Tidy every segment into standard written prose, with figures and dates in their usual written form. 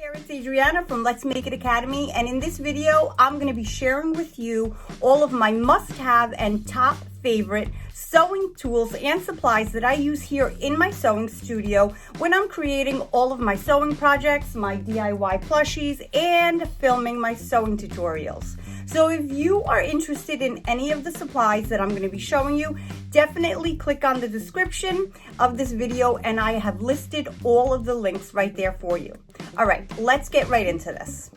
There, it's Adriana from Let's Make It Academy, and in this video I'm going to be sharing with you all of my must-have and top favorite sewing tools and supplies that I use here in my sewing studio when I'm creating all of my sewing projects, my DIY plushies, and filming my sewing tutorials. So if you are interested in any of the supplies that I'm going to be showing you, definitely click on the description of this video and I have listed all of the links right there for you. All right, let's get right into this.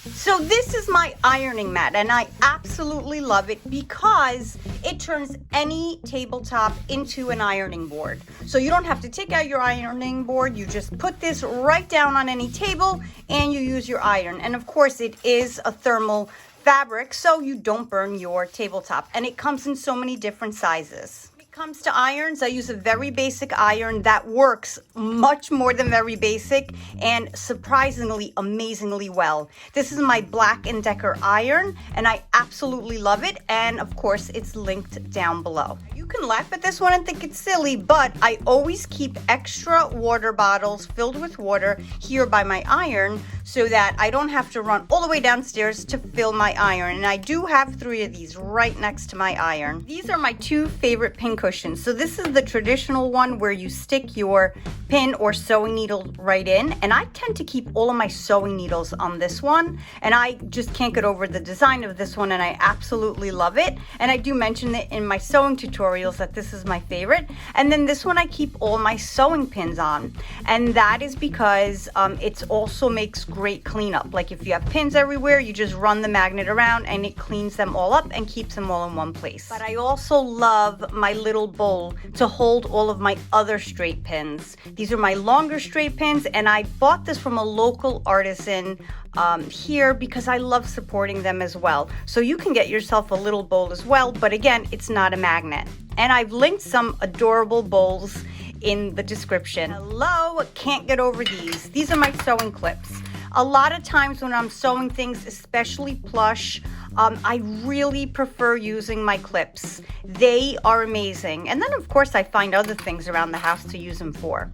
So this is my ironing mat and I absolutely love it because it turns any tabletop into an ironing board. So you don't have to take out your ironing board, you just put this right down on any table and you use your iron. And of course it is a thermal fabric so you don't burn your tabletop, and it comes in so many different sizes. When it comes to irons, I use a very basic iron that works much more than very basic and surprisingly amazingly well. This is my Black & Decker iron and I absolutely love it, and of course it's linked down below. You can laugh at this one and think it's silly, but I always keep extra water bottles filled with water here by my iron so that I don't have to run all the way downstairs to fill my iron. And I do have 3 of these right next to my iron. These are my 2 favorite pin cushions. So this is the traditional one where you stick your pin or sewing needle right in, and I tend to keep all of my sewing needles on this one, and I just can't get over the design of this one and I absolutely love it. And I do mention it in my sewing tutorials that this is my favorite. And then this one I keep all my sewing pins on, and that is because it also makes great cleanup. Like if you have pins everywhere, you just run the magnet around and it cleans them all up and keeps them all in one place. But I also love my little bowl to hold all of my other straight pins. These are my longer straight pins, and I bought this from a local artisan here because I love supporting them as well. So you can get yourself a little bowl as well, but again, it's not a magnet. And I've linked some adorable bowls in the description. Hello, can't get over these. These are my sewing clips. A lot of times when I'm sewing things, especially plush, I really prefer using my clips. They are amazing. And then of course I find other things around the house to use them for.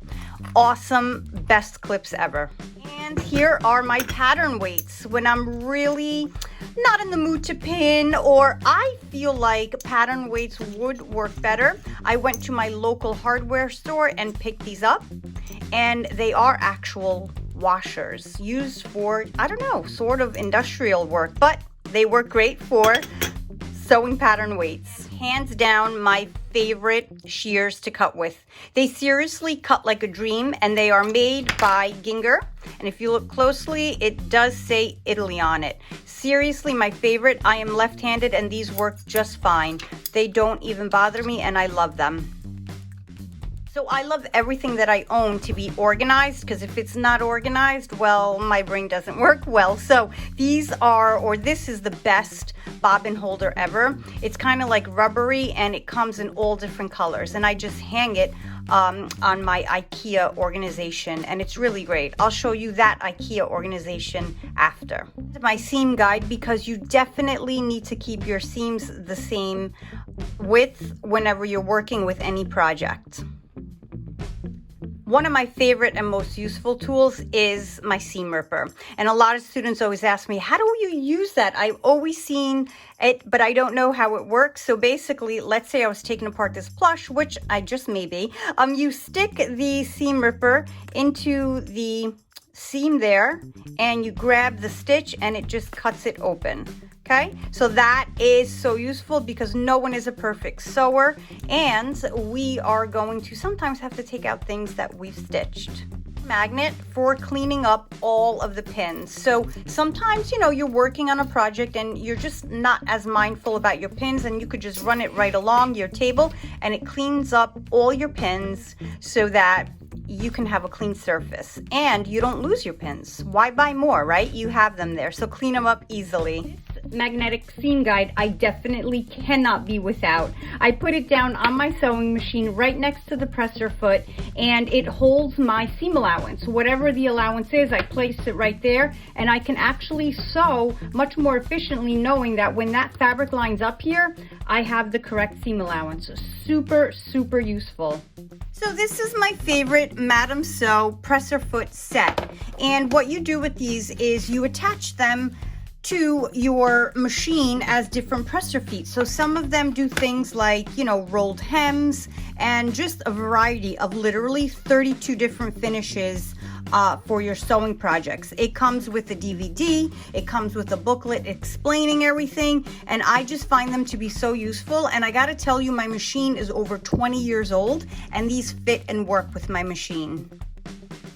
Awesome, best clips ever. And here are my pattern weights when I'm really not in the mood to pin, or I feel like pattern weights would work better. I went to my local hardware store and picked these up, and they are actual washers used for, I don't know, sort of industrial work, but they work great for sewing pattern weights. Hands down, my favorite shears to cut with. They seriously cut like a dream, and they are made by Gingher. And if you look closely, it does say Italy on it. Seriously, my favorite. I am left-handed and these work just fine. They don't even bother me and I love them. So I love everything that I own to be organized, because if it's not organized, well, my brain doesn't work well. So these are, or this is the best bobbin holder ever. It's kind of like rubbery and it comes in all different colors, and I just hang it on my IKEA organization, and it's really great. I'll show you that IKEA organization after. My seam guide, because you definitely need to keep your seams the same width whenever you're working with any project. One of my favorite and most useful tools is my seam ripper. And a lot of students always ask me, how do you use that? I've always seen it, but I don't know how it works. So basically, let's say I was taking apart this plush, which I just may be. You stick the seam ripper into the seam there and you grab the stitch and it just cuts it open. Okay, so that is so useful because no one is a perfect sewer, and we are going to sometimes have to take out things that we've stitched. Magnet for cleaning up all of the pins. So sometimes, you know, you're working on a project and you're just not as mindful about your pins, and you could just run it right along your table and it cleans up all your pins so that you can have a clean surface and you don't lose your pins. Why buy more, right? You have them there, so clean them up easily. magnetic seam guide I definitely cannot be without. I put it down on my sewing machine right next to the presser foot, and it holds my seam allowance. Whatever the allowance is, I place it right there, and I can actually sew much more efficiently knowing that when that fabric lines up here, I have the correct seam allowance. Super, super useful. So this is my favorite Madame Sew presser foot set. And what you do with these is you attach them to your machine as different presser feet. So some of them do things like, you know, rolled hems and just a variety of literally 32 different finishes for your sewing projects. It comes with a DVD, it comes with a booklet explaining everything, and I just find them to be so useful. And I gotta tell you, my machine is over 20 years old, and these fit and work with my machine.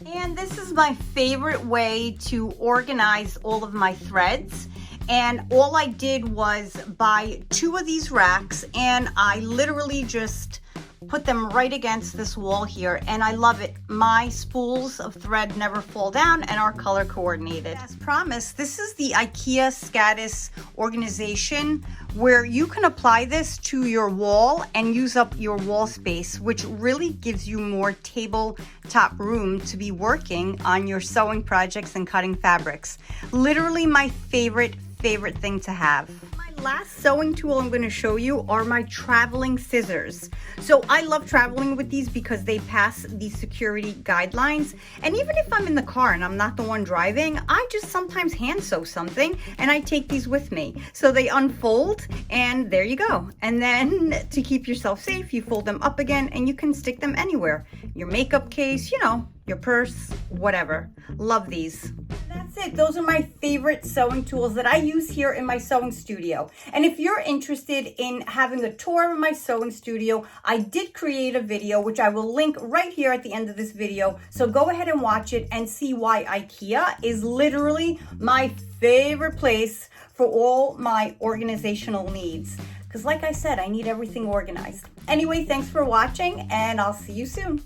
And this is my favorite way to organize all of my threads. And all I did was buy 2 of these racks, and I literally just put them right against this wall here, and I love it. My spools of thread never fall down and are color coordinated. As promised, this is the IKEAS Skadi organization, where you can apply this to your wall and use up your wall space, which really gives you more tabletop room to be working on your sewing projects and cutting fabrics. Literally my favorite thing to have. Last sewing tool I'm going to show you are my traveling scissors. So I love traveling with these because they pass the security guidelines, and even if I'm in the car and I'm not the one driving, I just sometimes hand sew something and I take these with me. So they unfold and there you go. And then to keep yourself safe, you fold them up again and you can stick them anywhere. Your makeup case, you know, your purse, whatever. Love these. That's it. Those are my favorite sewing tools that I use here in my sewing studio. And if you're interested in having a tour of my sewing studio, I did create a video, which I will link right here at the end of this video. So go ahead and watch it and see why IKEA is literally my favorite place for all my organizational needs. Because like I said, I need everything organized. Anyway, thanks for watching, and I'll see you soon.